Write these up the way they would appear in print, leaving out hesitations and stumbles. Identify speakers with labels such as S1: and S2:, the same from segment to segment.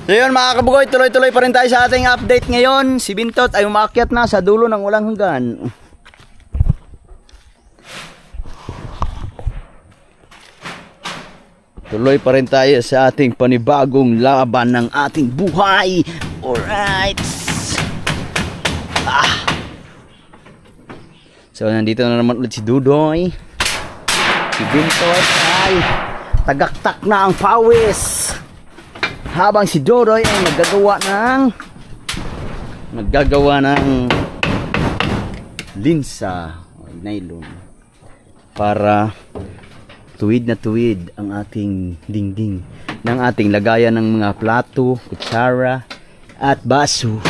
S1: So yun mga kabugoy, tuloy-tuloy pa rin tayo sa ating update ngayon. Si Bintot ay umakyat na sa dulo ng walang hanggan. Tuloy pa rin tayo sa ating panibagong laban ng ating buhay. Alright. So nandito na naman ulit si Dudoy. Si Bintot ay tagaktak na ang pawis. Habang si Dudoy ay naggagawa ng linsa o nylon para tuwid na tuwid ang ating dingding ng ating lagayan ng mga plato, kutsara at baso.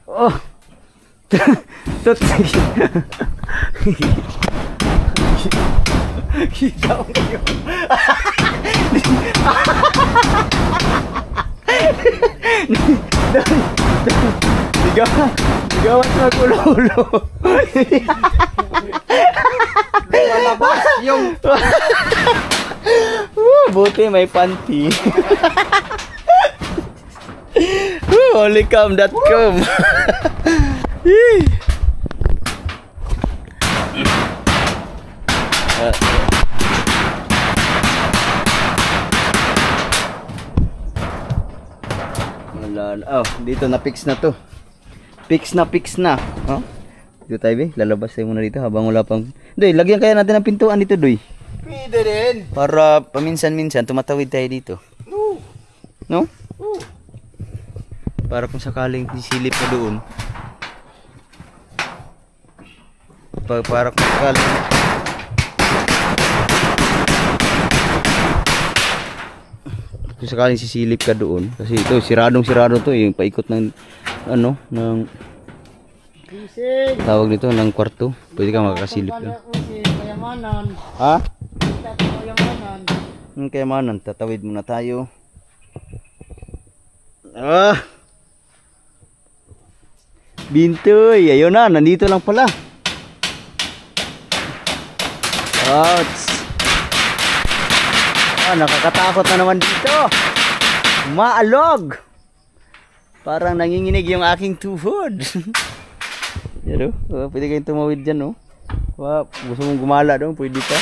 S1: Oh. Kita mo yun. Ligawan sa kulo-ulo. Malabas yung buti may panty. Holycam.com. Oh, dito na fix na to. Fix na. Oh. Dito tayo, be. Lalabas tayo muna dito habang wala pang... Doy, lagyan kaya natin ng pintuan dito, Doy.
S2: Pwede rin.
S1: Para paminsan-minsan tumatawid tayo dito.
S2: No?
S1: No? Para kung sakaling sisilip na doon. Para kung sakaling... Kung sakaling sisilip ka doon. Kasi ito, sirado to. Yung paikot ng... Ano? Ng... Tawag nito ng kwarto. Pwede ka makakasilip doon. Ha? Ang kayamanan. Tatawid muna tayo. Bintoy. Ayun na. Nandito lang pala. Ouch. Nakakatakot na naman dito. Maalog. Parang nanginginig yung aking tuhod. Yan o. Pwede kayong tumawid dyan o. Gusto mong gumala doon. Pwede ka.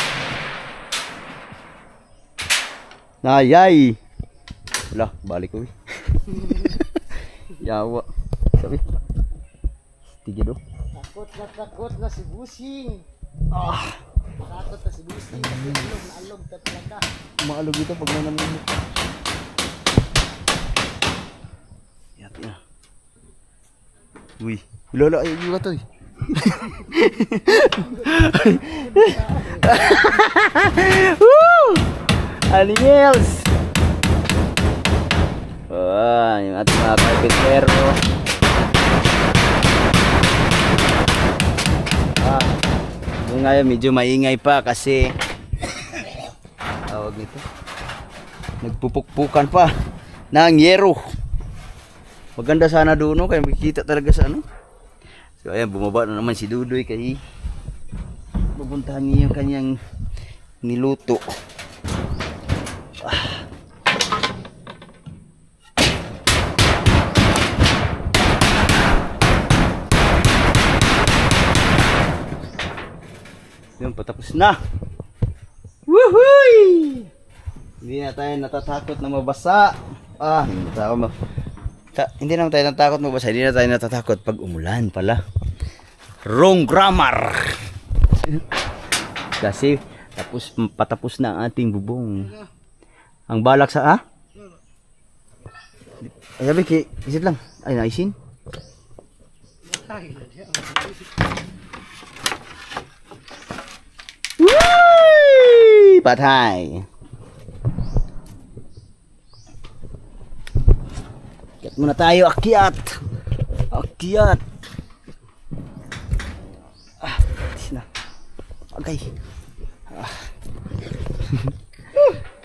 S1: Nayay. Wala. Balik ko. Yawa. Sabi. Tigil o.
S2: Takot na si Busing. Takot na si Busing. Naalog ka talaga.
S1: Maalog ito pag nanamimik. Yat na. Uy. Lola, ay iwa to eh. Woo! Animals! Yung ating mga carpentero. Ngayon medyo maingay pa kasi tawag nito, nagpupukpukan pa ng yero. Maganda sana doon, no? Kaya makikita talaga sa ano. So ayan, bumaba na naman si Dudoy kasi pupuntahan niya yung kanyang niluto. Yun, patapos na. Woohoo! Hindi na tayo natatakot na mabasa. Hindi naman tayo natatakot mabasa. Hindi na tayo natatakot pag umulan pala. Wrong grammar. Kasi patapos na ang ating bubong. Ang balak sa Ay, sabi isip lang. Ay, naisin. Woo! Patay. Akyat muna tayo, akyat. Na. Okay.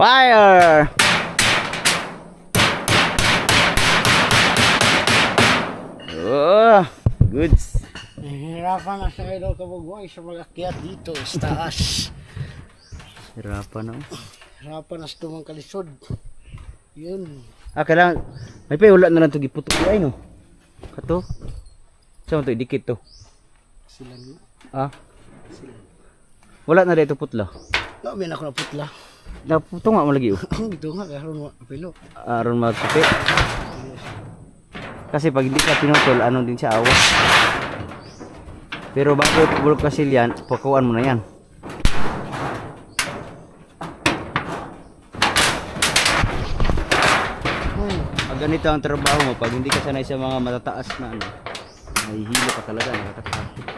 S1: Fire! Oh, goods.
S2: Hirapan na siya kayo kabugoy sa mag-akyat dito sa taas.
S1: Hirapan na.
S2: Harapan na sa tumang kalisod. Yun.
S1: Ah, kailangan, may wala na lang ito giputok ay no? Kato? Saan ito, idikit to?
S2: Sila nga.
S1: Ah? Wala na dito putla.
S2: May ako na putla.
S1: Naputo nga mo lagi oh.
S2: Ito nga, karoon mo, pilo.
S1: Aron magkape. Kasi pag hindi ka pinutol, ano din siya awas. Pero bago bulok kasi yan, pakuan mo na yan. Pag ganito ang trabaho mo, pag hindi ka sanay sa mga matataas na ano, nahihilo ka talaga, nakakatakot.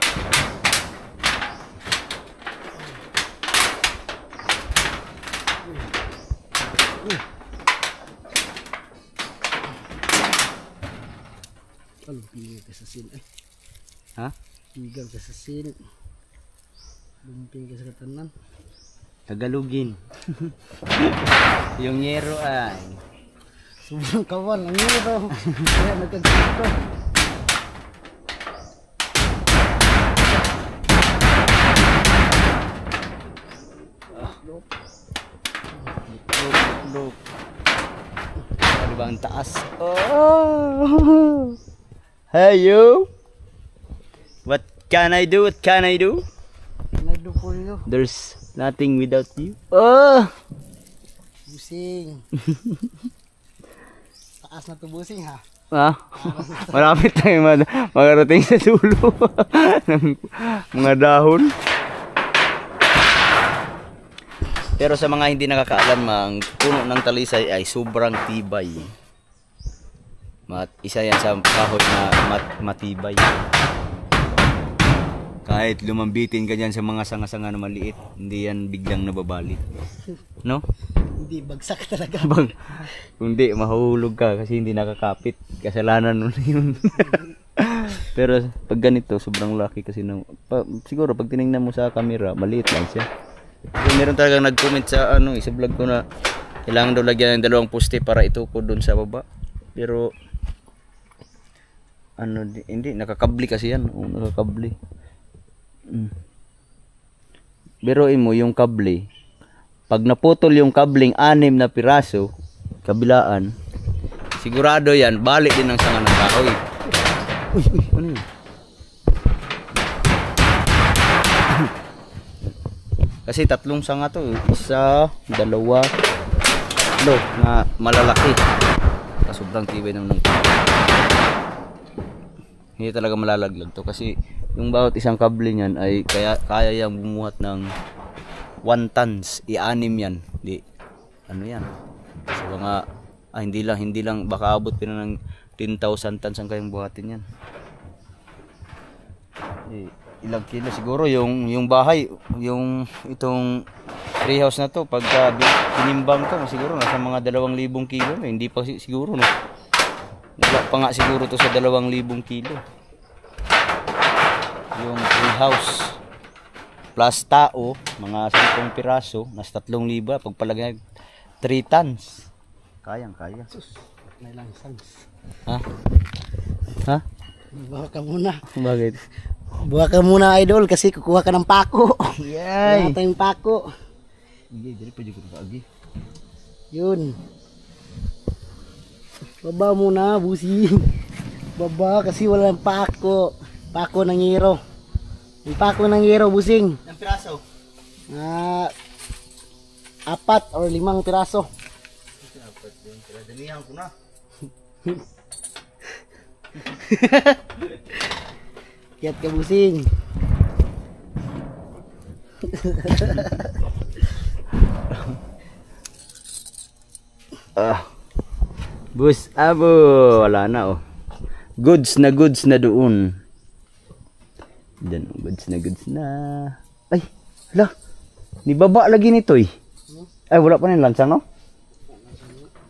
S2: Lumping ka sa sin. Ay,
S1: Ha?
S2: higaw ka sa sin. Lumping ka sa katanan.
S1: Tagalugin. Yung yero ay.
S2: Sobrang kawan, ang hiro. Kaya nagkagsito.
S1: Look. Ano ba ang taas? Oh! Hey you! What can I do? What can I do?
S2: Nagdo po nyo.
S1: There's nothing without you. Oh!
S2: Busing. Taas na to busing ha.
S1: Ah, malapit tayo magarating sa dulo ng mga dahon. Pero sa mga hindi nakakaalam, ang puno ng talisay ay sobrang tibay. Isa yan sa kahoy na matibay. Kahit lumambitin ka dyan sa mga sanga-sanga na maliit, hindi yan biglang nababalik. No?
S2: Hindi, bagsak talaga.
S1: Kundi mahulog ka kasi hindi nakakapit. Kasalanan mo na yun. Pero pag ganito, sobrang laki kasi siguro pag tinignan mo sa camera, maliit lang siya. Kasi meron talagang nag-comment sa sa vlog ko na kailangan daw lagyan ng 2 poste para itukod doon sa baba. Pero hindi nakakabli kasi yan. Nakakabli. Biruin mo yung kable. Pag naputol yung kabling 6 na piraso, kabilaan, sigurado yan, balik din ang sanga ng kahoy. Uy, ano yun? Kasi 3 sanga to, 1, 2, 3 na malalaki. Sobrang tibay naman ng kahoy. Hindi talaga malalaglag to kasi yung bawat isang kable niyan ay kaya yang bumuhat ng 1 tons, i-6 yan. Di yan. Sa mga hindi lang baka abot pa ng 10,000 tons ang kayang buhatin yan. Ilang kilo siguro yung bahay, yung itong treehouse na to pagka tinimbang to siguro nasa mga 2,000 kilo, hindi pa siguro no. Wala pa nga siguro to sa 2,000 kilo. Yung treehouse plus tao, mga 10 piraso, nasa 3,000, pagpalagay 3 tons. Kayang-kaya.
S2: May lang sans.
S1: Ha? Ha?
S2: Buha ka muna.
S1: Bakit?
S2: Buha ka muna, idol, kasi kukuha ka ng pako.
S1: Yay!
S2: Wala tayong pako.
S1: Hindi, dali pa dyan ko kaagi.
S2: Yun. Baba muna, busing. Baba, kasi wala ng pako. Pako ng hero. Yung pako ng hero, busing.
S1: Ang piraso?
S2: 4 or 5 piraso.
S1: 4 dalihan ko na.
S2: Kiyat ka, busing.
S1: Bus, wala na oh. Goods na doon. Dan goods na. Ay, hala. Ni baba lagi nito eh. Ay, wala pa rin lansang no?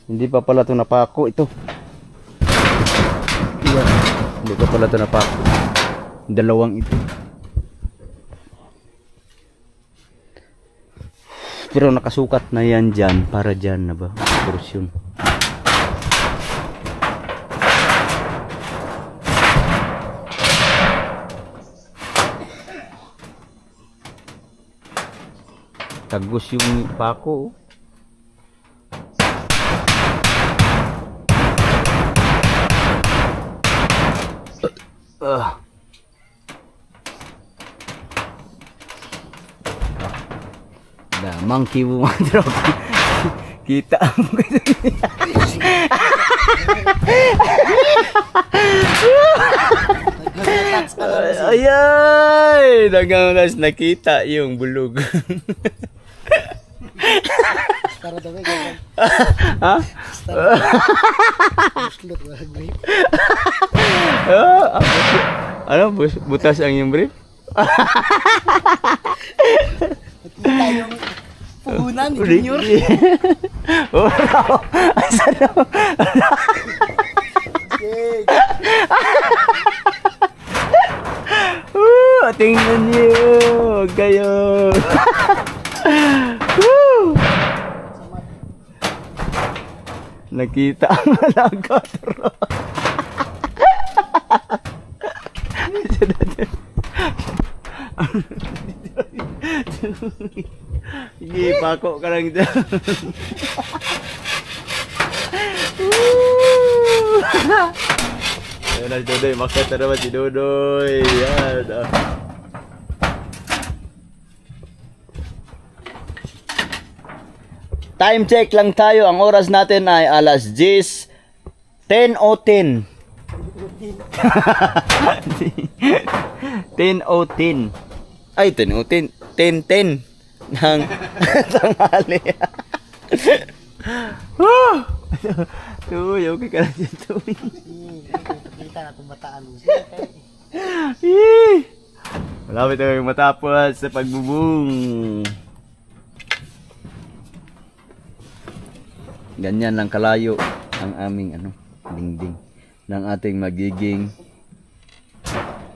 S1: Hindi pa pala ito napako ito. Yan. Hindi pa pala ito napako. 2 ito. Pero nakasukat na yan dyan. Para dyan na ba? Portion. Tagos yung pako. The monkey woman drop. Kita mo ayay! Naganglas nakita yung bulog.
S2: Tara daw eh.
S1: Ha? Ano? Butas ang yung brief?
S2: Kita yung puhunan ni Junior.
S1: Oh, asan na? Tingnan niyo kayo. Nakita ang alagot. Sige, pako ka lang dyan. Ayan na si Dodoy, makita naman si Dodoy. Yan. Time check lang tayo. Ang oras natin ay alas 10:10. 10:10. Ay, 10:10. 10:10 ng tanghali. Tuy, okay ka lang dyan, Tuy.
S2: Kita na itong bataan mo.
S1: Malapit na kayong matapos sa pagbubung. Ganyan lang kalayo ang aming dingding ng ating magiging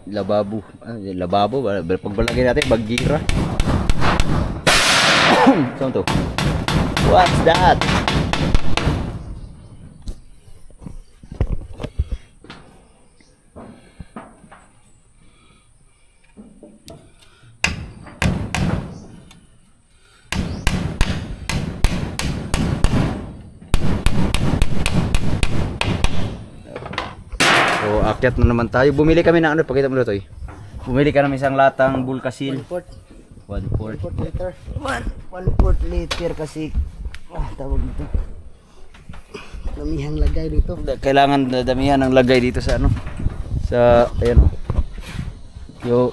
S1: lababo. Lababo, pagbalagay natin, bagira. Saan to? What's that? So, akyat na naman tayo. Bumili kami ng pakita mo dito eh. Bumili ka namin isang latang Bulkasil. 1/4
S2: liter. 1/4 liter kasi tawag nito. Damihang lagay dito.
S1: Kailangan damihan ng lagay dito sa sa ayan yo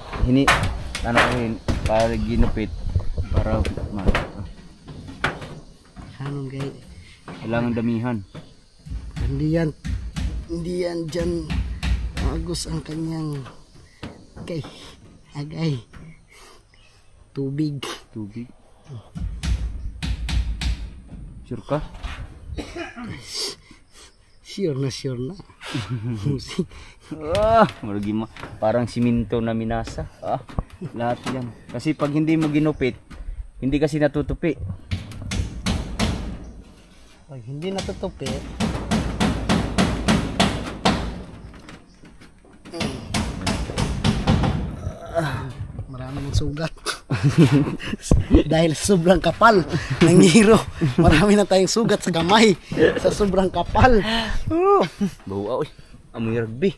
S1: para ginupit para
S2: Anong gay?
S1: kailangan damihan.
S2: Hindi yan dyan agos ang kanyang agay. Tubig.
S1: Sure ka?
S2: Sure na.
S1: Maragi mo. Parang siminto na minasa. Lahat yan. Kasi pag hindi mo ginupit, hindi kasi natutupi.
S2: Pag hindi natutupi, marami ng sugat. Dahil sa sobrang kapal ng ngiro, marami na tayong sugat sa kamay sa sobrang kapal.
S1: Bawa oy. Amoy rugby.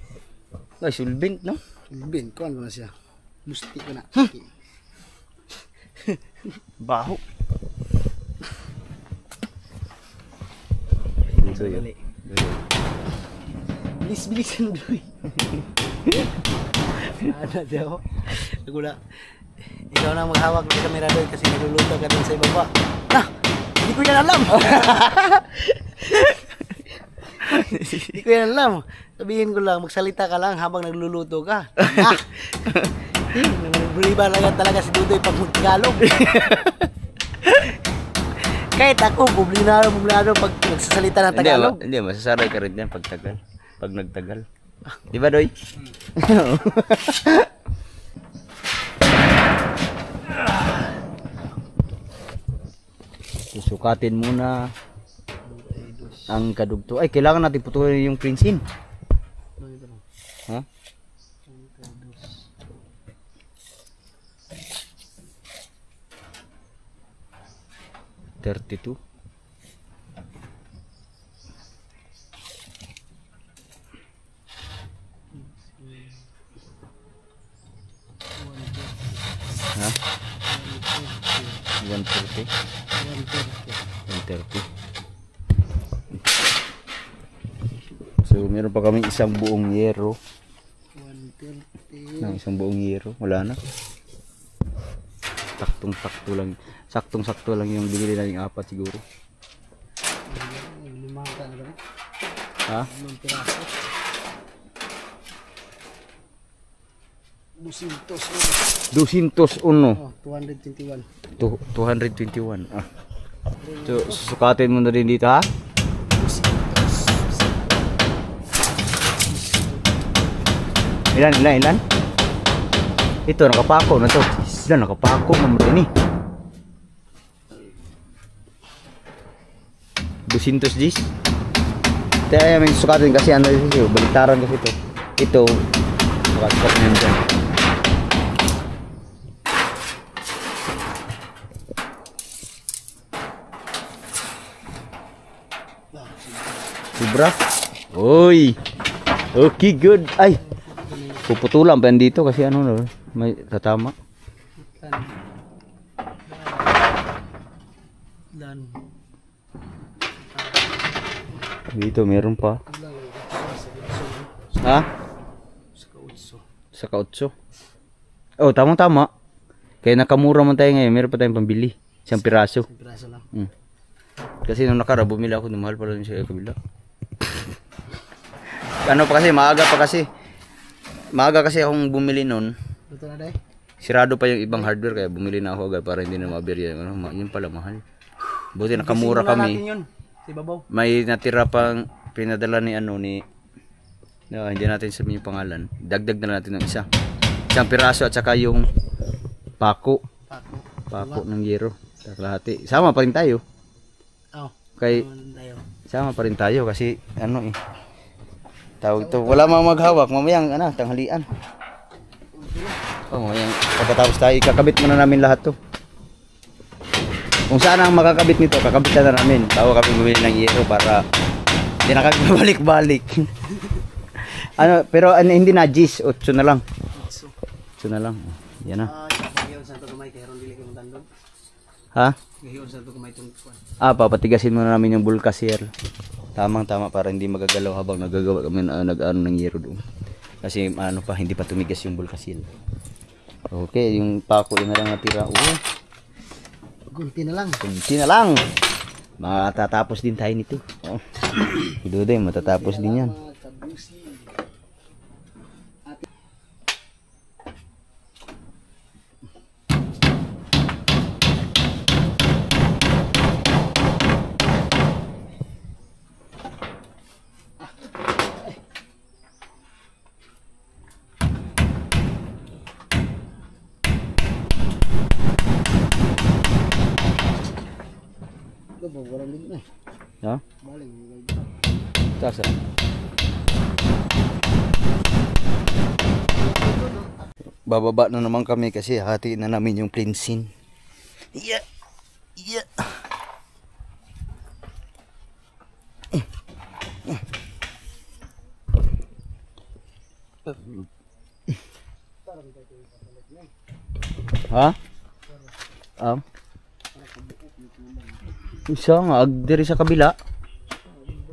S1: Ay sulbint no?
S2: Sulbint ko ano na siya. Musti ko na.
S1: Baho. Dito yun.
S2: Bilis ano doy. Ano daw? Nagula. Ikaw na maghawak ng kamera doy kasi nagluluto ka dun sa ibaba. Hindi ko yan alam. Hindi ko yan alam. Sabihin ko lang, magsalita ka lang habang nagluluto ka. Nagbuliba lang talaga si Dudoy pag mag-Tagalog. Kahit ako, bublinado pag nagsasalita ng Tagalog.
S1: Hindi, masasaray ka rin yan pag tagal. Pag nagtagal. Di ba, Doy? Susukatin muna ang kadugto. Ay, kailangan natin putulin yung prinsin. Ha? $32. 130.
S2: 130.
S1: 130. So meron pa kami isang buong yero.
S2: 130.
S1: Isang buong yero. Wala na. Saktong-sakto lang. Saktong-sakto lang yung binili namin 4 siguro.
S2: Lumangka na ba?
S1: Ha?
S2: 5 piraso. 200.
S1: 201.
S2: Oh, 221.
S1: 221. Ah. So susukatin mo na rin dito ha. Ilan? Ito nakapako na to. Ilan nakapako mo rin eh. 200 Gs. Kaya may sukatin kasi ano dito, baliktaran kasi ito. Ito sukat na yan dyan. Sobra. Oy. Okay, good. Ay. Puputulan pa yan dito kasi ano no, may tatama.
S2: Dan.
S1: Dito meron pa. Ha? Sa kautso. Oh, tama-tama. Kaya nakamura man tayo ngayon, meron pa tayong pambili. 1 piraso.
S2: 1 piraso lang.
S1: Kasi nung nakara bumili ako, mahal pala rin siya kabila. Ano pa kasi, maaga kasi akong bumili nun.
S2: Luto na day?
S1: Sirado pa yung ibang hardware kaya bumili na ako agad para hindi na maberya. Ano, yun pala mahal. Buti nakamura kami.
S2: Yun. Si Babaw.
S1: May natira pang pinadala ni ano ni no, hindi natin sabihin yung pangalan. Dagdag na natin ng isa. 1 piraso at saka yung pako. Pako ng yero. Kalahati. Sama pa rin tayo.
S2: Oh.
S1: Kay sama pa rin tayo kasi ano eh. Tawag to. Wala mang maghawak. Mamayang ano, tanghalian. Oh, mamayang pagkatapos tayo kakabit muna namin lahat to. Kung saan ang makakabit nito, kakabitan na namin. Bago kami bumili ng yero para hindi na kami babalik-balik. Ano, pero ano, hindi na G's, 8 na lang. 8 na lang. Yan na. Ha? Papatigasin muna namin yung bulkasier. Tamang-tama para hindi magagalaw habang nagagawa kami nag-ano ng yero doon. Kasi ano pa, hindi pa tumigas yung bulkasier. Okay, yung pako yun na lang natira.
S2: Kunti na lang.
S1: Kunti na lang. Matatapos din tayo nito. Oh. Iduday, matatapos din yan.
S2: Walang din na.
S1: Ha?
S2: Baling.
S1: Tasa. Bababa na naman kami kasi hati na namin yung plinsin. Yeah. Yeah. Ha? Isa nga, diri sa kabila.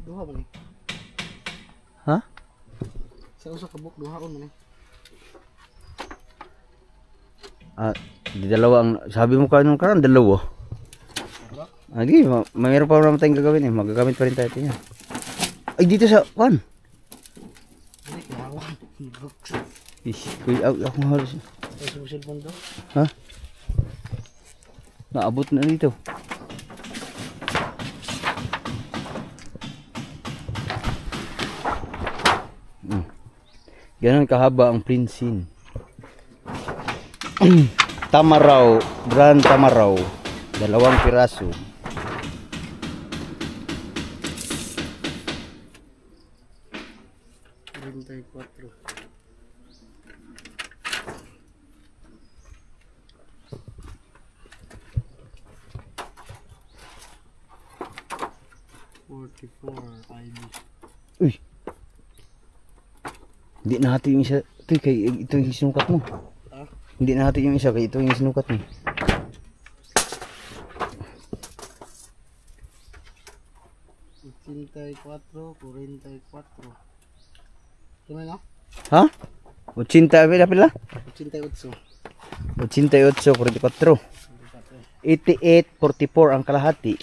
S2: Duha ba ni?
S1: Ha?
S2: Sa usa ka buk duha on man.
S1: Di dalawa ang sabi mo kanong karon dalawa. Agi, mayroon pa naman tayong gagawin eh. Magagamit pa rin tayo niya. Ay dito sa kan.
S2: Dili kawan.
S1: Kuy ako halos.
S2: Sa cellphone do.
S1: Ha? Naabot na dito. Ganon kahaba ang prinsin. Tamaraw, brand tamaraw. 2 piraso. Uy. Hindi natin yung isa. Ito yung sinukat mo. Hindi natin yung isa kay ito yung sinukat mo.
S2: 84, 44. Kaya na?
S1: Ha? 80 pila?
S2: 88.
S1: 88, 44. 88, 44 ang kalahati.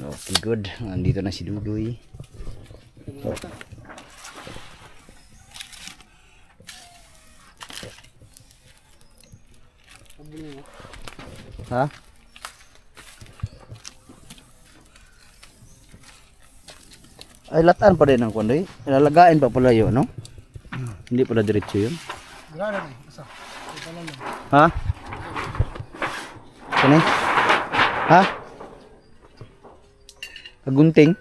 S1: Okay, good. Nandito na si Dudoy. Ha? Ay, lataan pa rin ang kundoy. Lalagain pa pala yun, no? Hindi pala diretso yun.
S2: Wala na isa. Ito lang lang.
S1: Ha? Kanay? Ha? Kagunting?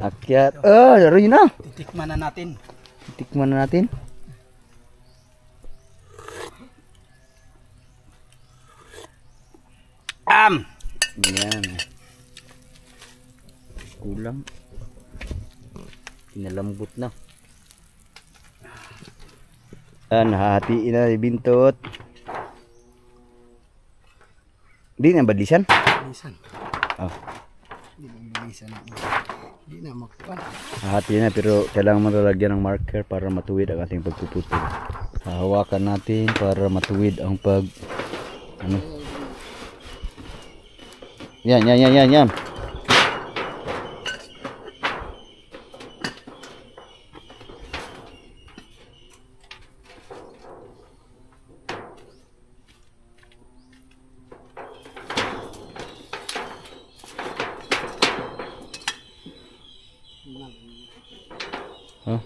S1: Akyat. Laro yun na.
S2: Titikman na natin.
S1: Tikman na natin. Yan. Kulang. Pinalambot na. Yan, hahatiin na ibintot. Di na badisan?
S2: Bilisan.
S1: Oh.
S2: Bilisan. Hindi na makuha.
S1: Hahatiin na pero kailangan malalagyan ng marker para matuwid ang ating pagpuputol. Hahawakan natin para matuwid ang pag ano. Yan. Huh? Okay.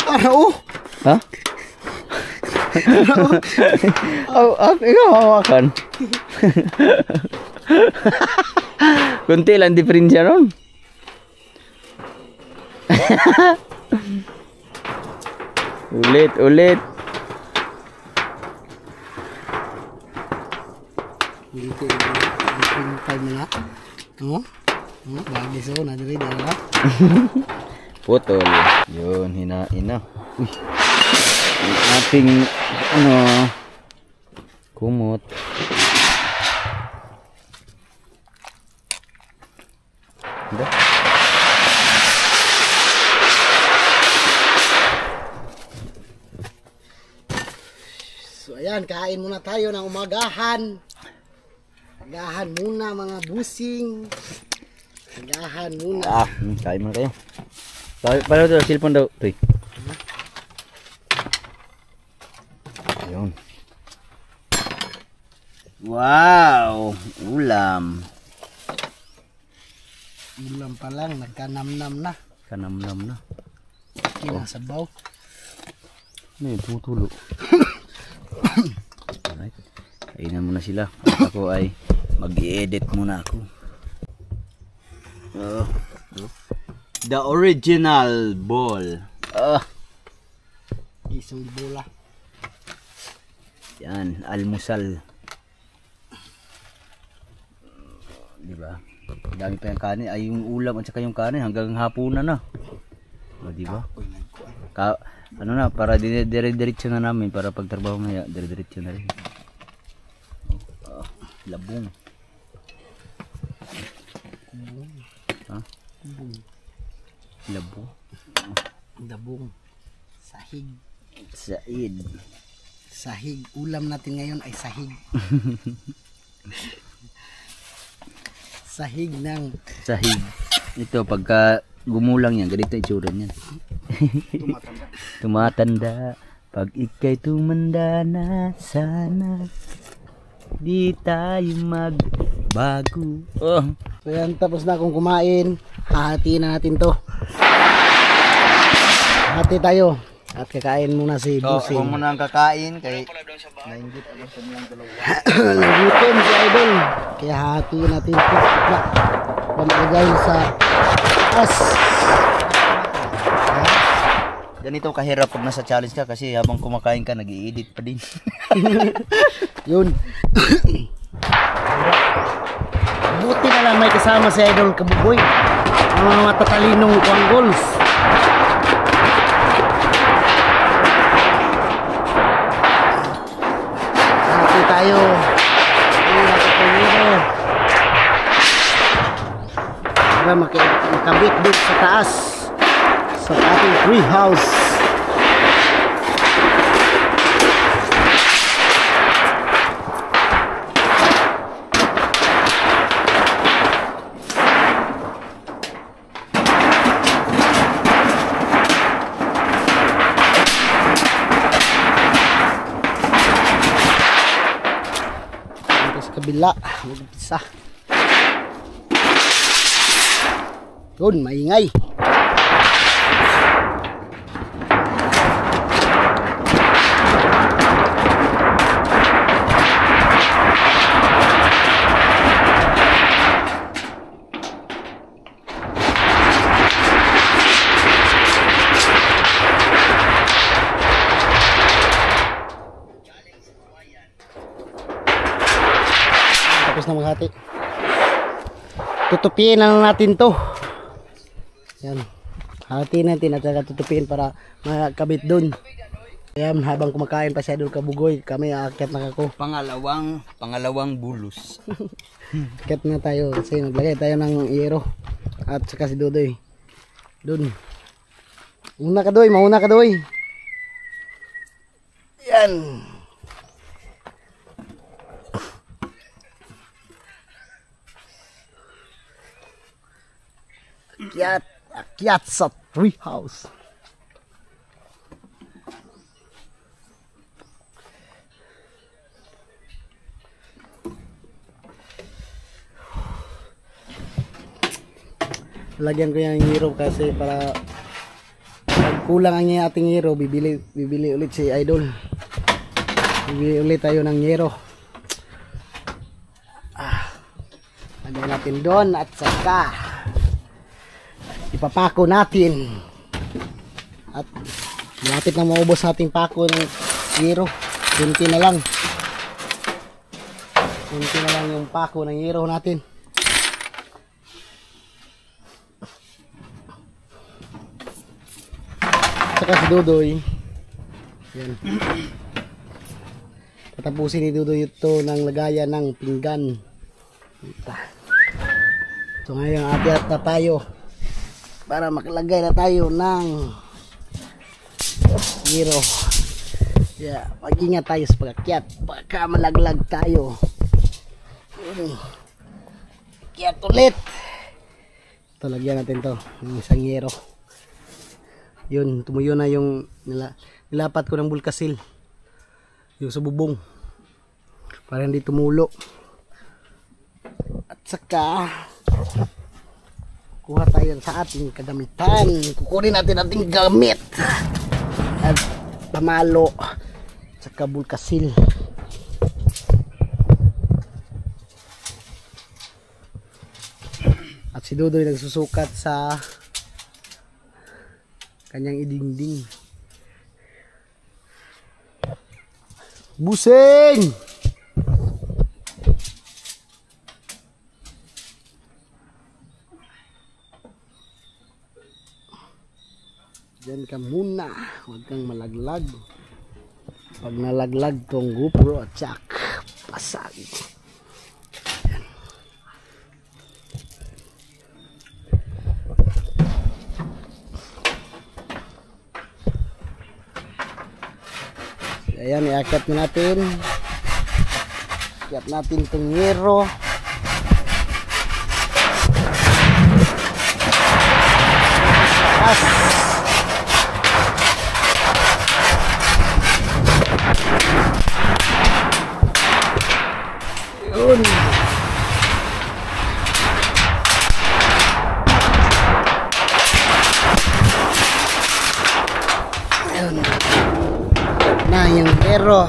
S2: Araw!
S1: Ha? Ikaw hawakan. Kunti lang diferensya nun. Ulit.
S2: Dito yung time na. Bagay so, nadali dala.
S1: Putol. Yun, hinain na. Uy. Ating kumot. Udah.
S2: So ayan, kain muna tayo ng umagahan. Agahan muna mga busing. Agahan muna.
S1: Kain muna tayo. Paano ito? Cellphone daw. Tuy. Ayun. Wow! Ulam.
S2: Ulam pa lang, nagkanamnam na.
S1: Kanamnam na.
S2: Kinasabaw.
S1: Ano yun? Tumutulo. Alright. Kainan muna sila. At ako ay mag-i-edit muna ako. The original ball.
S2: Isang bola.
S1: Yan, almusal. Diba? Dami pa yung kanin. Ay, yung ulam at saka yung kanin hanggang hapunan na. O, diba? Ano na, para dire-diretso na namin. Para pagtrabaho maya, dire-diretso na rin. Labong. Ha? Labong.
S2: Dabong. Sahig.
S1: Said.
S2: Sahig. Ulam natin ngayon ay sahig. Sahig ng...
S1: Sahig. Ito, pagka gumulang yan, ganito itsura niyan.
S2: Tumatanda.
S1: Tumatanda. Pag ika'y tumanda na, sana di tayo magbago.
S2: So yan, tapos na akong kumain. Hahatiin na natin to. Hati tayo. At kakain muna si
S1: So,
S2: Busing.
S1: ako muna ang kakain kay nainggit ako sa niyang dalawa.
S2: Nagutom si Idol. Kaya hati natin ito. Pamagay sa taas.
S1: Ganito kahirap pag nasa challenge ka kasi habang kumakain ka nag-i-edit pa din.
S2: Yun. Buti na lang may kasama si Idol Kabuboy. Ang mga matatalinong goals. Hati tayo. Para makabit dito sa taas. Sa ating tree house. Kabila, mag-umpisa. Yun, maingay. Tapos na maghati. Tutupiin na lang natin to. Yan. Hati natin at saka tutupiin para makabit dun. Ayan, habang kumakain pa siya doon Kabugoy, kami aakyat na ako.
S1: Pangalawang bulos.
S2: Aakyat na tayo kasi naglagay tayo ng yero. At saka si Dudoy. Dun. Mauna ka doy. Yan. Akyat sa tree house. Lagyan ko yung hero kasi para pag kulang ang ating hero, bibili ulit si Idol. Bibili ulit tayo ng hero. Lagyan natin doon at saka ipapako natin at malapit na maubos ating pako ng hero. Kunti na lang yung pako ng hero natin. Saka si Dudoy, yan, tatapusin ni Dudoy ito ng lagayan ng pinggan. So ngayon akyat na tayo para makalagay na tayo ng hero. Yeah, mag-ingat tayo sa pag-akyat, baka malaglag tayo. Akyat ulit. Ito, lagyan natin to ng isang hero. Yun, tumuyo na yung nilapat ko ng bulkasil yung sa bubong para hindi tumulo. At saka kuha tayo sa ating kagamitan. Kukunin natin ating gamit at pamalo at saka bulkasil. At si Dudoy nagsusukat sa kanyang idingding. Busing! Diyan ka muna, huwag kang malaglag. Pag nalaglag tong GoPro, tsak, pasag. Ayan, iakyat na natin. Iakyat natin itong hero. Yun. natin yung pero.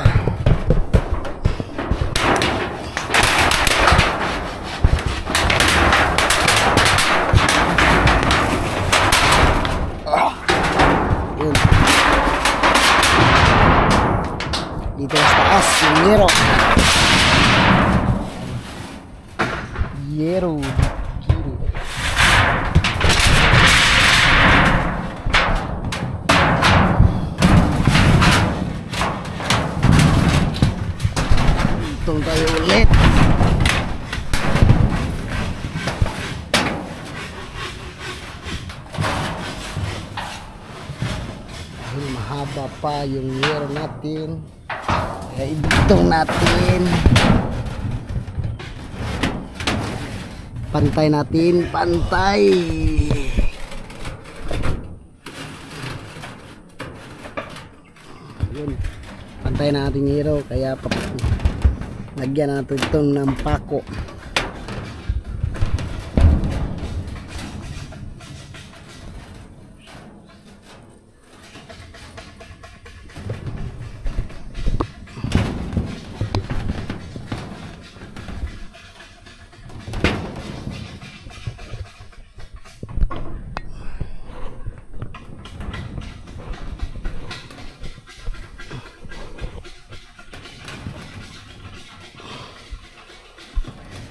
S2: Yun. Dito sa taas yung yero. Yero. Itong tayo ulit. Dahil mahaba pa yung yero natin, kaya itong natin pantay natin, pantay. Yun, pantay natin hero, kaya lagyan natin itong ng pako.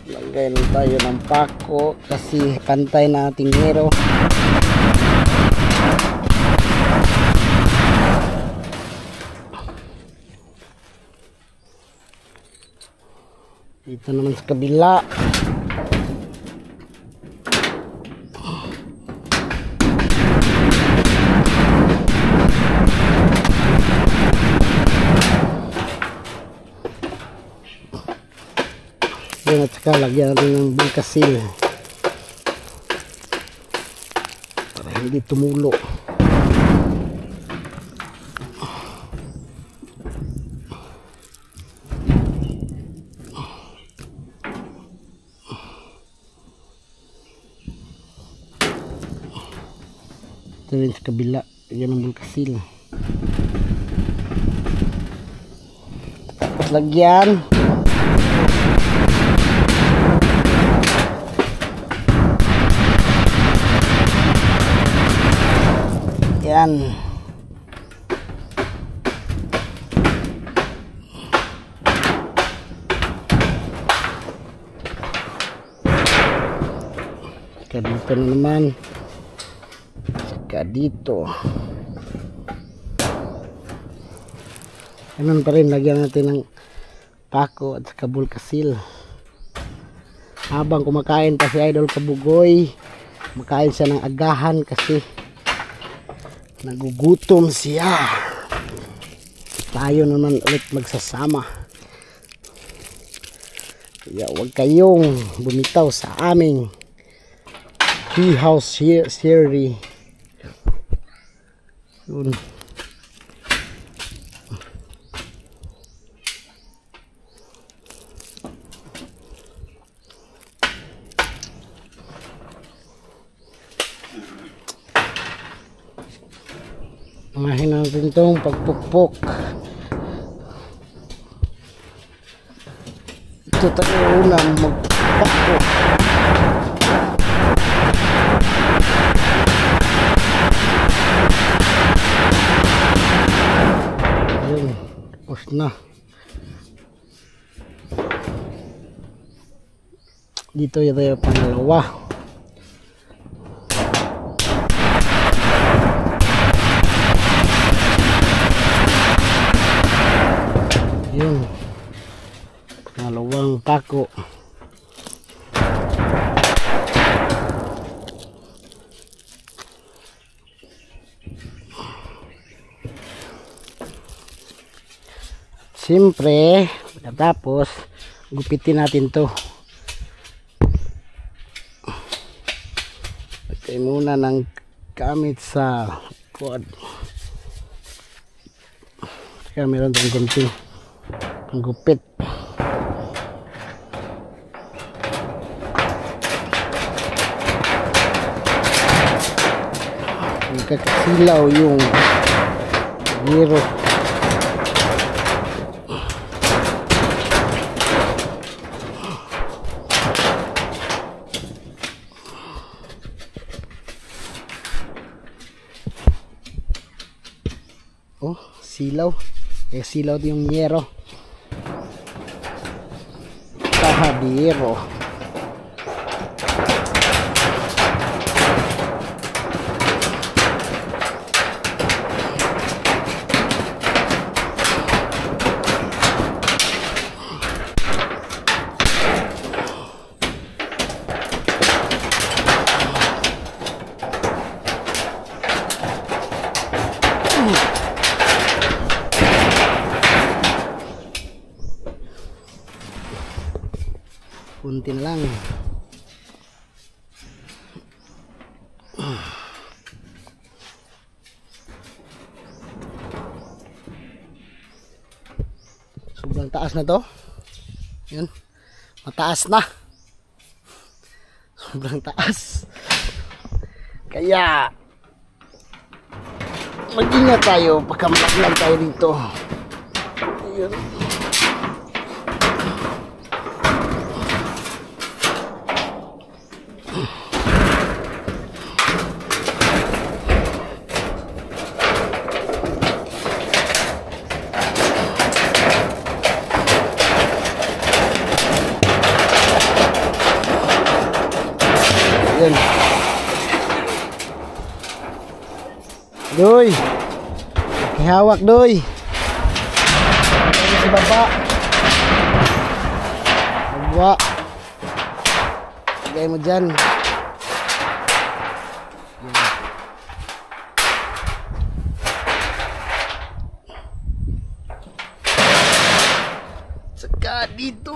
S2: Lagay lang tayo ng pako kasi pantay na ating hero. Dito naman sa kabila. Yun, at saka lagyan natin ng bulkasil para hindi tumulo. Ito rin sa kabila, lagyan ng bulkasil. Lagyan. Yan. Saka dito na naman. Saka dito. Ganun pa rin, lagyan natin ng pako at saka bulkasil. Habang kumakain pa si Idol Kabugoy, kumakain siya ng agahan kasi nagugutom siya. Tayo naman ulit magsasama. Kaya huwag kayong bumitaw sa aming Tea House Series. Yun. Unahin natin itong pagpukpok. Ito tayo unang magpukpok. Ayun, tapos na. Dito yung tayo pangalawa. Yun, pangalawang pako. Siyempre, tapos gupitin natin to. Lagay muna ng gamit sa quad. Kaya meron tayong konting panggupit. Magkakasilaw yung hero. Oh, silaw. Silaw yung yero. Kahadiro. Kunti na lang. Sobrang taas na to. Yun. Mataas na. Sobrang taas. Kaya mag-ingat tayo pagka malaglag tayo dito. Ayun. Ayan. Doy. Hawak doy. Sa baba. Baba. Lagay mo dyan. Saka dito.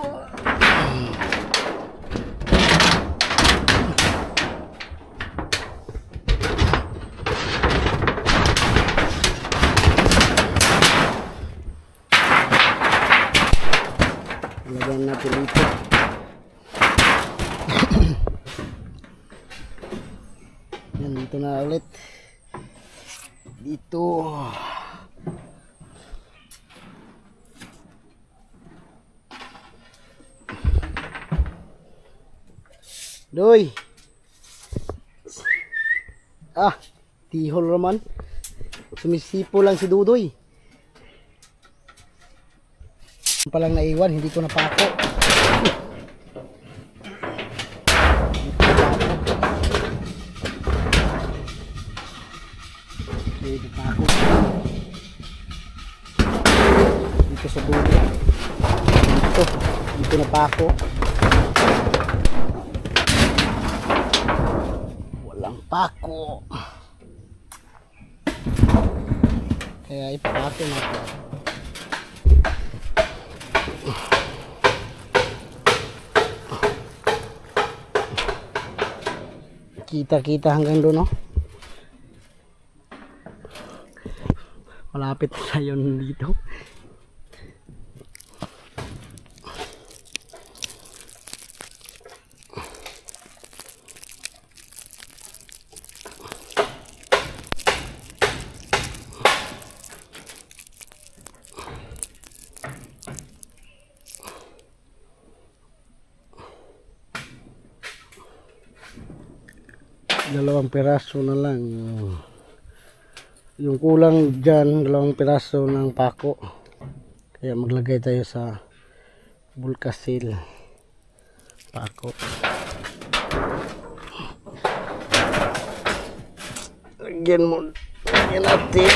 S2: Lagyan natin dito. Yan, dito na ulit. Dito. Doy. Ah, tihol naman. Sumisipo lang si Dudoy. Palang naiwan, hindi ko napako. Hindi napako. Dito sa dulo. Dito napako. Walang pako. Kaya ipako natin. Kita-kita hanggang doon, no? Malapit na tayo dito. Dalawang piraso na lang. Yung kulang dyan, dalawang piraso ng pako. Kaya maglagay tayo sa bulkasil pako. Lagyan natin.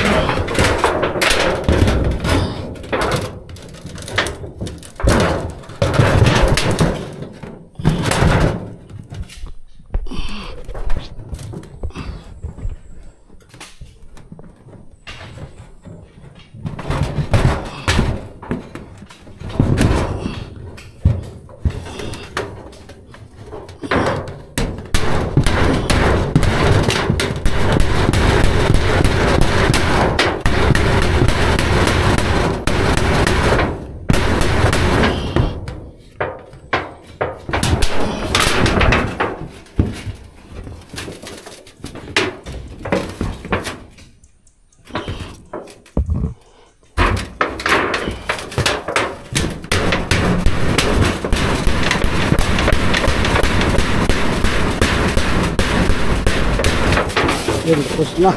S2: Yun, tapos na.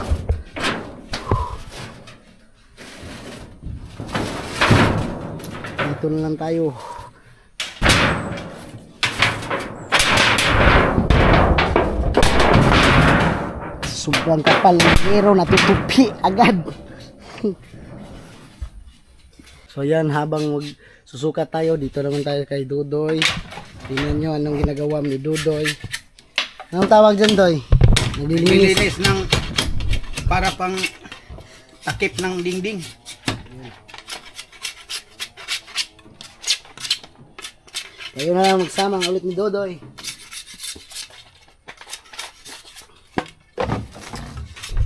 S2: dito na lang tayo. Sobrang kapal ng yero, natutupi agad. So yan, habang susukat tayo, dito naman tayo kay Dudoy. Tingnan nyo anong ginagawa ni Dudoy. Anong tawag dyan, Doy?
S3: Naglilinis ng para pang takip ng dingding.
S2: Tayo na lang magsama ulit ni Dudoy.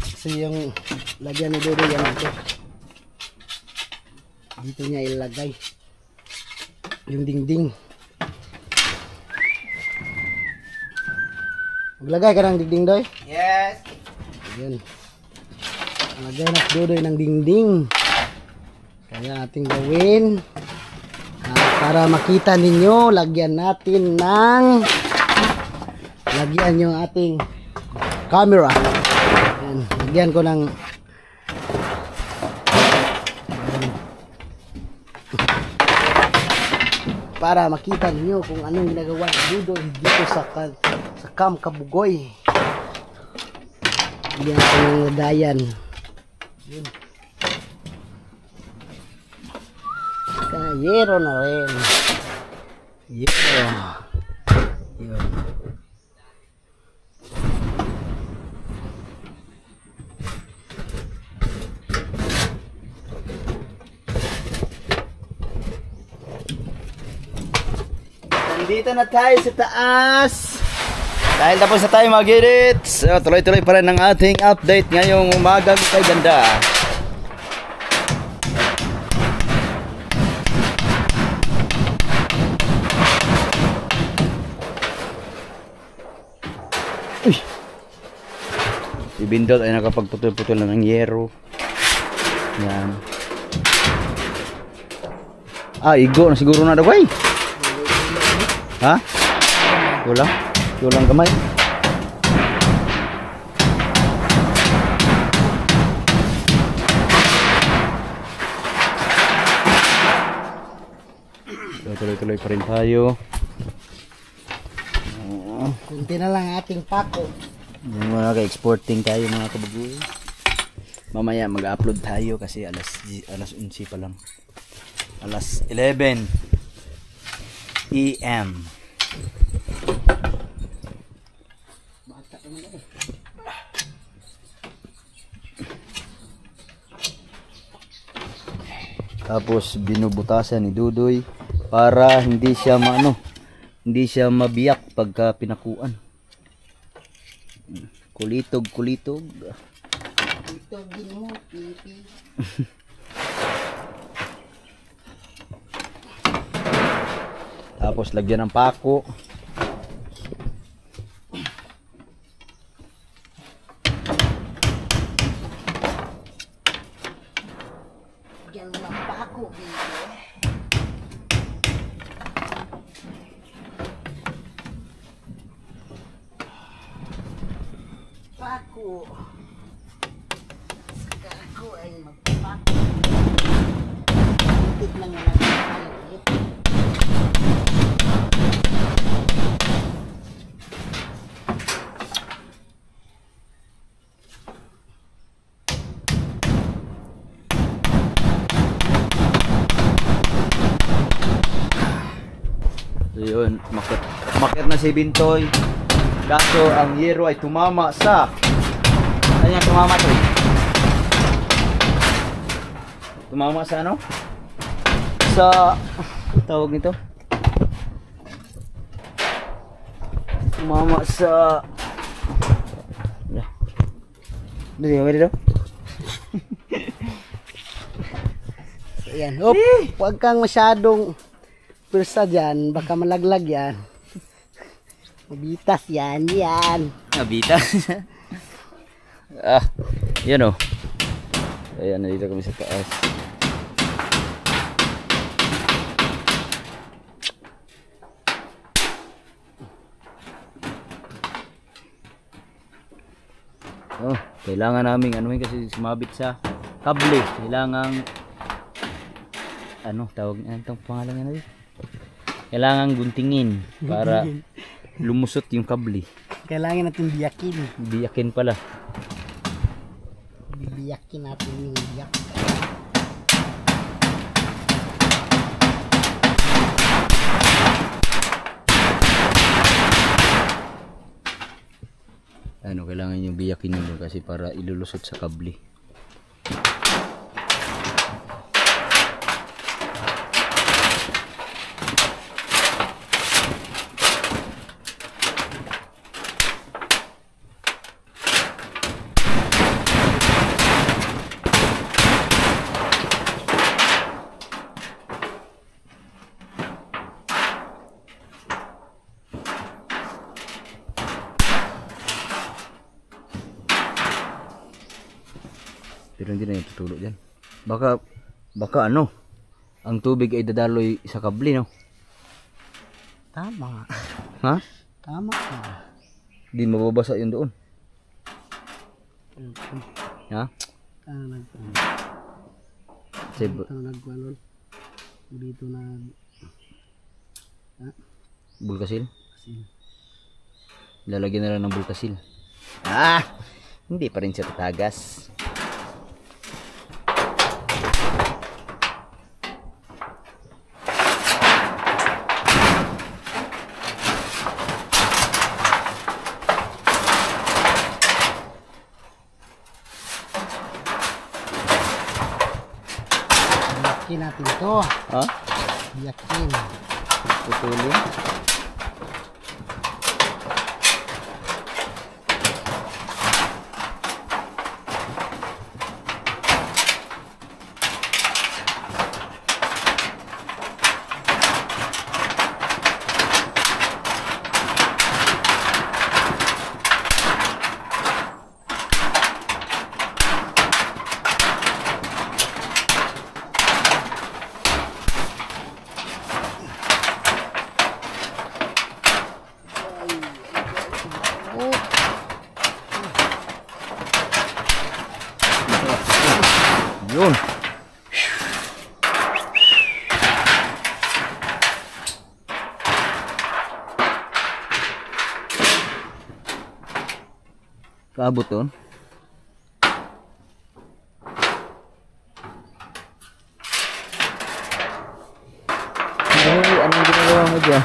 S2: Kasi yung lagyan ni Dudoy yan ito. Dito niya ilagay yung dingding. Maglagay ka ng dingding, Doy?
S3: Yes.
S2: Ayan. Lagay na si Dudoy ng dingding. Kaya ating gawin. Para makita ninyo, lagyan natin ng yung ating camera. Ayan. Lagyan ko ng para makita ninyo kung anong ginagawa ni Dudoy dito sa Camp Kabugoy. Lagyan natin ng lagayan. Yun. Yero na rin. Yero. Yun.
S1: Nandito na tayo sa taas. Dahil tapos na tayo mag-edit. So, tuloy-tuloy pa rin ang ating update ngayong umagang kay ganda. Si Bindol ay nakapagputol-putol na ng yero. Yan. Igo na siguro na daw ay. Ha? Kulang? Kulang kamay? So, tuloy-tuloy pa rin tayo.
S2: Kunti na lang ating pako.
S1: Yung mga ka-exporting tayo mga kabagoy. Mamaya mag-upload tayo kasi alas 11 pa lang. Alas 11 AM. Tapos binubutasan ni Dudoy para hindi siya hindi siya mabiyak pagka pinakuan. Kulitog.
S2: Kulitog mo, pipi.
S1: Tapos lagyan ng pako.
S2: Lagyan mo ng pako, pipi. Pako. Saka ako ay magpapako. Tignan mo na tayo.
S1: So yun, umakyat na si Bintoy. Kaso ang yero ay tumama sa kanya tumama to. Tumama sa ano? Sa tawag nito? Tumama sa dito.
S2: So yan. Hop, huwag kang masyadong pwersa dyan, baka malaglag yan. Mabitas yan.
S1: Nabitas. Yan o. Ayan, nandito kami sa taas. Kailangan naming kasi sumabit sa kable. Kailangan ano tawag niya itong pangalan nga natin? Kailangan guntingin para lumusot yung kable.
S2: Kailangan natin biyakin.
S1: Biyakin pala.
S2: Biyakin natin yung biyak.
S1: Ano, kailangan yung biyakin nyo kasi para ilulusot sa kable. Pero hindi na yung tutulog dyan. Baka ano, ang tubig ay dadaloy sa kable, no?
S2: Tama.
S1: Ha?
S2: Tama ka.
S1: Hindi mababasa yun doon. Ha?
S2: Ano nagkuhan? Dito na...
S1: Bulkasil?
S2: Kasi...
S1: Lalagyan na lang ng bulkasil. Hindi pa rin siya tatagas.
S2: Biyakin natin ito.
S1: Ha?
S2: Biyakin.
S1: Putulin? Yun. Kaabot doon. Ay, anong ginagawa mo dyan?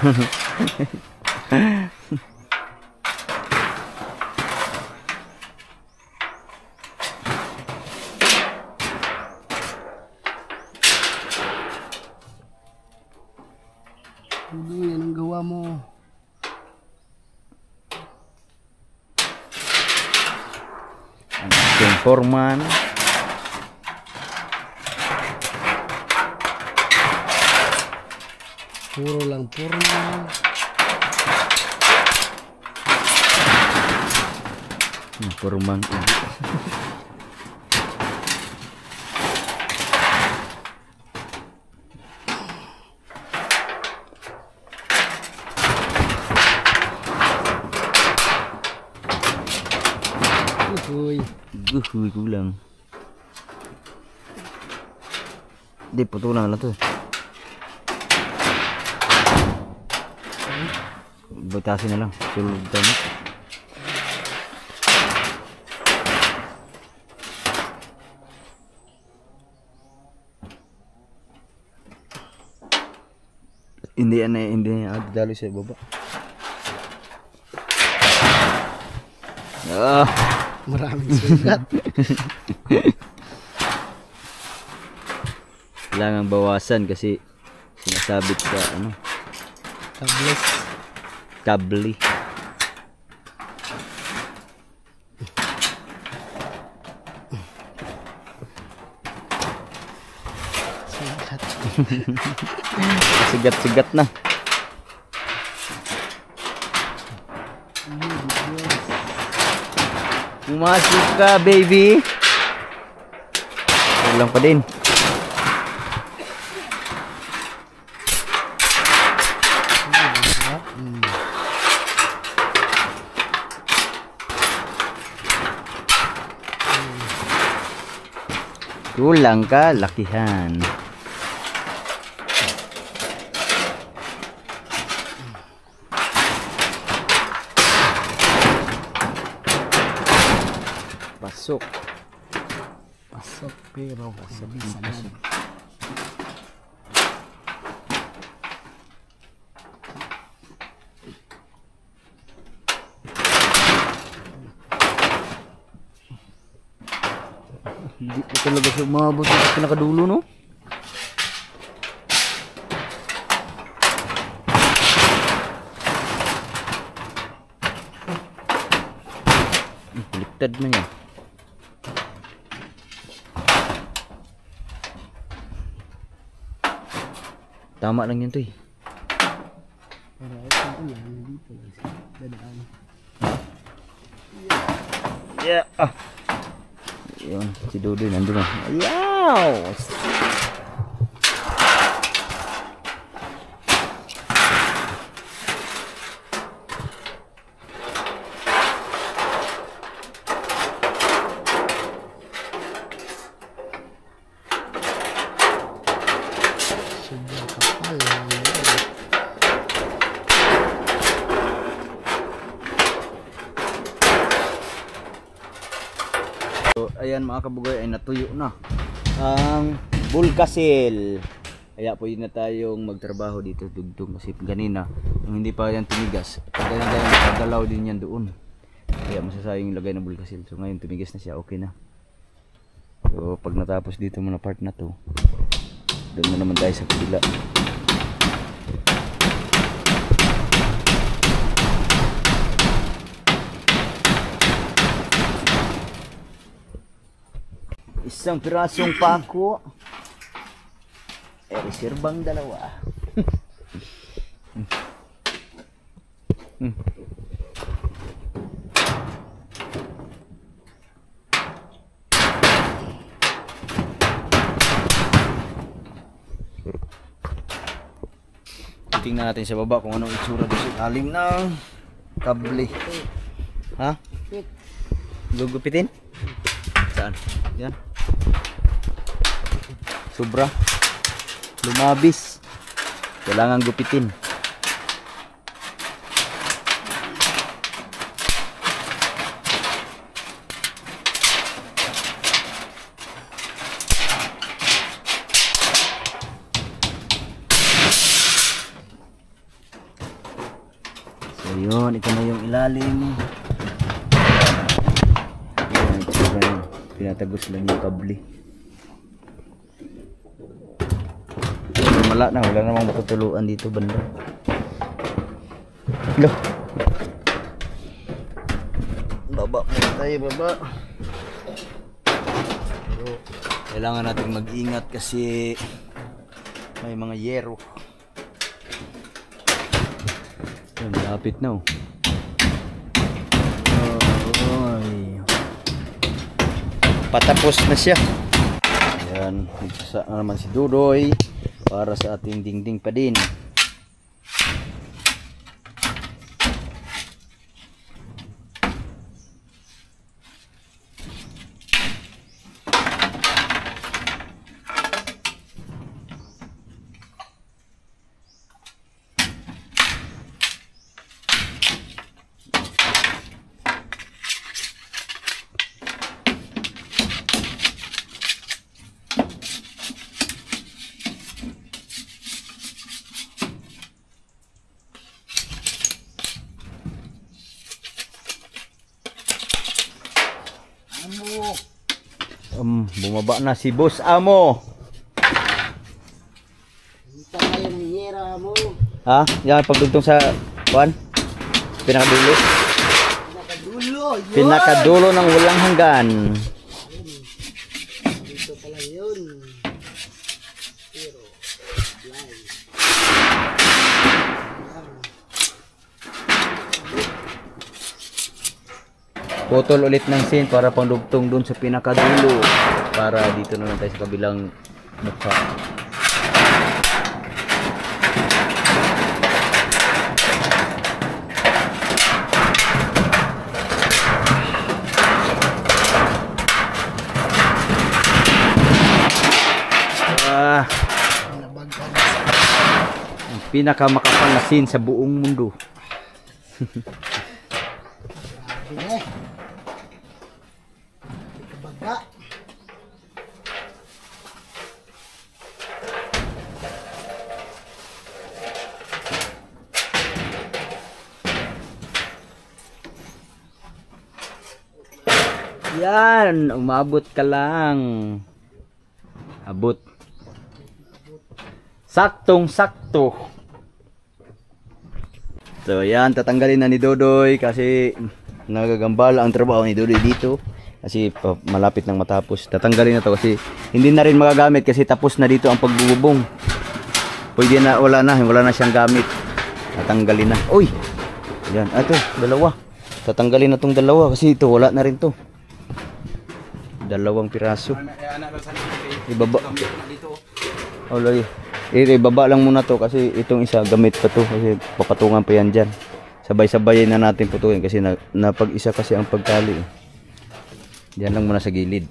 S2: Yan ang gawa mo.
S1: Ang ating foreman.
S2: Puro lang purma.
S1: Foreman.
S2: Uy.
S1: Guhuy kulang. Di putulan lang to. Batasin na lang. Sulod tayo. Hindi dalo sa baba.
S2: Maraming sugat.
S1: Kailangan bawasan kasi sinasabit sa ano,
S2: Tables.
S1: kable.
S2: Sugat.
S1: Sigat-sigat na. Pumasok ka, baby. Kulang pa din. Kulang ka, lakihan. Pasok.
S2: Pasok pero bisa na.
S1: Hindi pa talaga siya umabot sa pinakadulo, no? Baliktad man yan. Tama lang yun to eh.
S2: Pero ito yan dito dadaan.
S1: Yeah. Ah. Yun, si Dudoy nandun na. Ayaw!
S2: Sobrang kapal.
S1: So, ayan mga kabugay ay natuyo na ang bulkasil. Kaya pwede na tayong magtrabaho dito dugtong kasi ganina yung hindi pa yan tumigas. Kaya magdalaw din yan doon. Kaya masasayang yung lagay ng bulkasil. So ngayon tumigas na siya, okay na. So pag natapos dito muna part na to, doon na naman tayo sa kabila. Isang pirasong pako. Reserbang dalawa. Tingnan natin sa baba kung anong itsura doon sa ilalim ng kable. Ha? Gugupitin? Saan? Yan. Sobra. Lumabis. Kailangan gupitin. So yun, ito na yung ilalim. Yan, tsaka yun. Pinatagos lang yung kable. Wala namang matutuluan dito banda. Loh. Baba muna tayo, baba. Pero kailangan natin mag-ingat kasi may mga yero. Yan, malapit na oh. Ay. Patapos na siya. Yan, nagsasa naman si Dudoy para sa ating dingding pa din. Bumaba na si Boss Amo.
S2: Ito na yung yera mo.
S1: Ha? Yan pagdugtong sa kuan. Pinakadulo.
S2: Pinakadulo. Yun.
S1: Pinakadulo ng walang hanggan.
S2: Dito pala yun. Pero blind.
S1: Putol ulit ng scene para pangdugtong dun sa pinakadulo. Para dito na lang tayo sa kabilang mukha. Ang pinakamakapal na scene sa buong mundo. Yan, umabot ka lang. Abot. Saktong-sakto. So yan, tatanggalin na ni Dodoy kasi nagagambala ang trabaho ni Dodoy dito. Kasi malapit nang matapos. Tatanggalin na to kasi hindi na rin magagamit kasi tapos na dito ang pagbububong. Pwede na, wala na siyang gamit. Tatanggalin na. Uy! Yan, ito, dalawa. Tatanggalin na tong dalawa kasi ito, wala na rin to. Dalawang piraso. Ibaba. Oh, lagi. Ibaba lang muna to kasi itong isa gamit pa to kasi papatungan pa yan dyan. Sabay-sabayin na natin putuin kasi napag-isa kasi ang pagtali. Diyan lang muna sa gilid.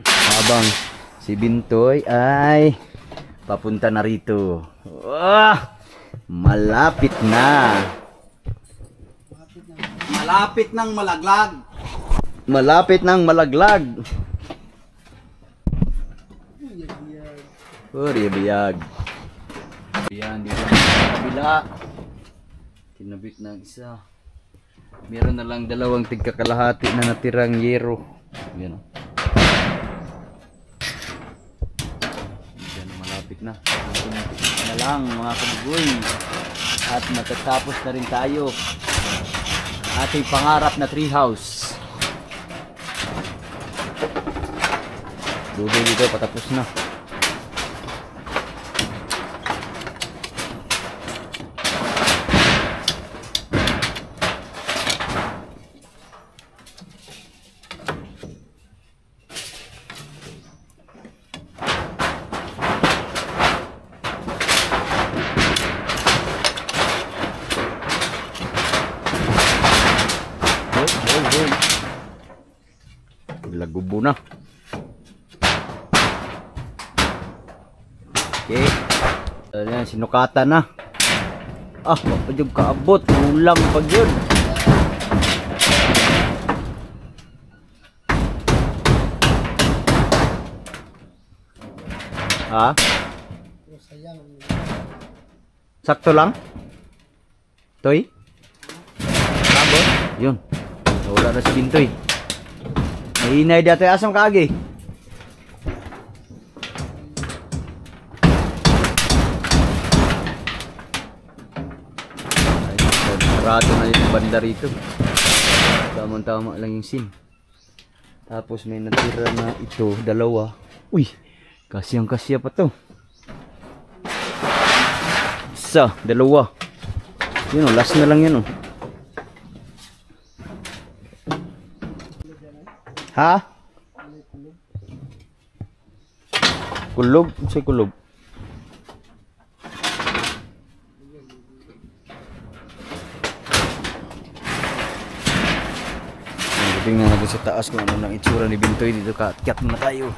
S1: Habang si Bintoy ay papunta na rito. Malapit na.
S3: Malapit ng malaglag.
S1: Malapit ng malaglag. Biyag. Yan, dito sa kabila. Kinabit na isa. Meron na lang dalawang tigkakalahati na natirang yero. Yan. Yan, malapit na. Malapit na lang mga kabugoy. At matatapos na rin tayo. Ating pangarap na treehouse. Dulo dito, patapos na. Lagubo na. Okay. Ayan, sinukatan na. Padyog kaabot. Ulang pag yun. Ha? Sakto lang? Toy? Abot? Yun. Wala na si Bintoy. Hinay dati asam kaagi. Sarado na yung banda rito. Tama-tama lang yung sim. Tapos may natira na ito, dalawa. Uy, kasyang-kasya pa to. Isa, dalawa. Yun o, last na lang yun o. Ha? Kulog? Sa'y kulog? Tingnan natin sa taas kung ano nang itsura ni Bintoy dito. Kaakyat muna tayo.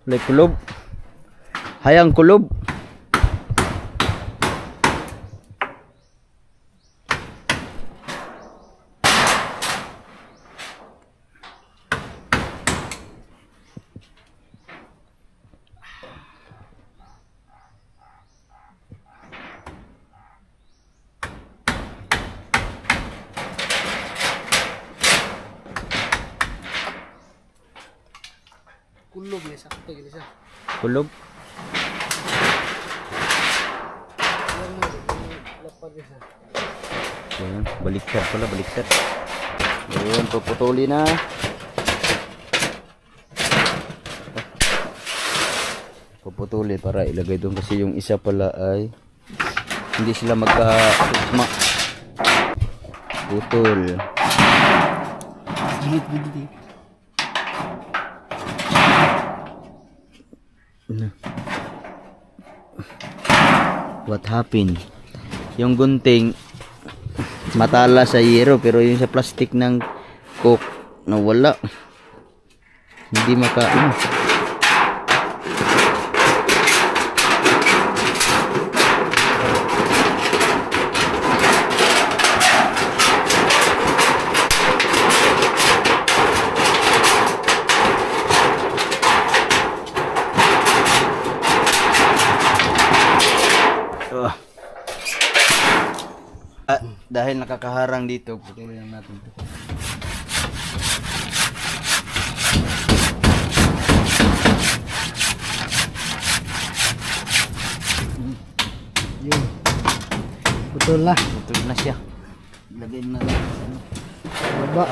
S1: Like kulob. Hayang kulob.
S2: Kulob na sakto gini siya.
S1: Kulob. Ayan, baliktad pala, baliktad. Ayan, puputuli na. Puputuli para ilagay doon kasi yung isa pala ay hindi sila magka-tugma. Putol. What happened? Yung gunting matala sa yero pero yung sa plastic ng coke nawala. Hindi maka dahil nakakaharang dito, putulin lang natin ito.
S2: Yun. Putol na.
S1: Putol na siya. Lagyan na lang.
S2: Baba.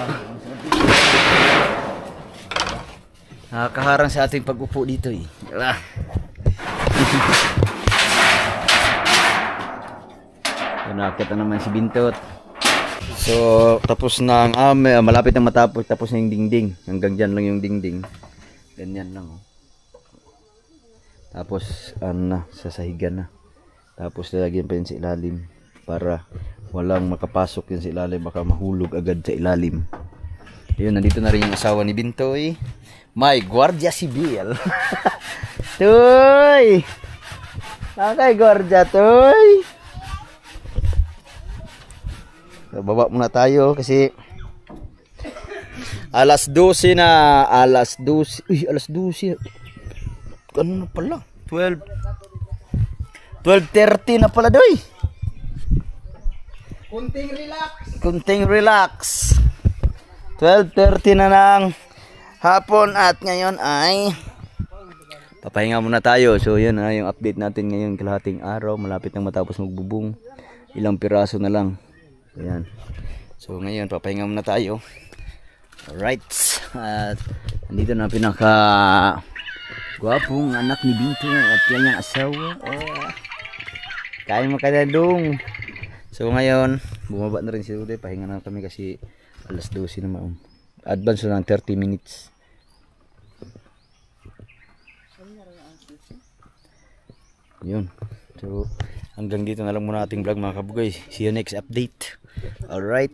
S1: Nakakaharang sa ating pag-upo dito eh. Ah. Nakakita naman si Bintot. So, tapos na ang malapit na matapos. Tapos na yung dingding. Hanggang dyan lang yung dingding. Ganyan lang. Oh. Tapos, sasahigan na. Tapos, lalagyan pa yun sa ilalim. Para walang makapasok yun sa ilalim. Baka mahulog agad sa ilalim. Ayun, nandito na rin yung asawa ni Bintoy. My Guardia Civil. Toy! Okay, Guardia, Toy! So, baba muna tayo kasi alas 12 na. Alas 12. Uy, alas 12. Ano na pala? 12:30 na pala, Doy. Kunting relax. 12:30 na ng hapon at ngayon ay papahinga muna tayo. So yun yung update natin ngayon, kalahating araw, malapit nang matapos magbubong. Ilang piraso na lang. Ayan. So ngayon papahinga muna tayo. Alright. At andito na pinaka gwapong anak ni Binto at yan yung asawa. Kain mo ka na dong. So ngayon bumaba na rin si Rude. Pahinga na kami kasi alas 12 naman. Advance na lang 30 minutes. Yun. So hanggang dito na lang muna ating vlog mga kabugay. See you next update. Alright.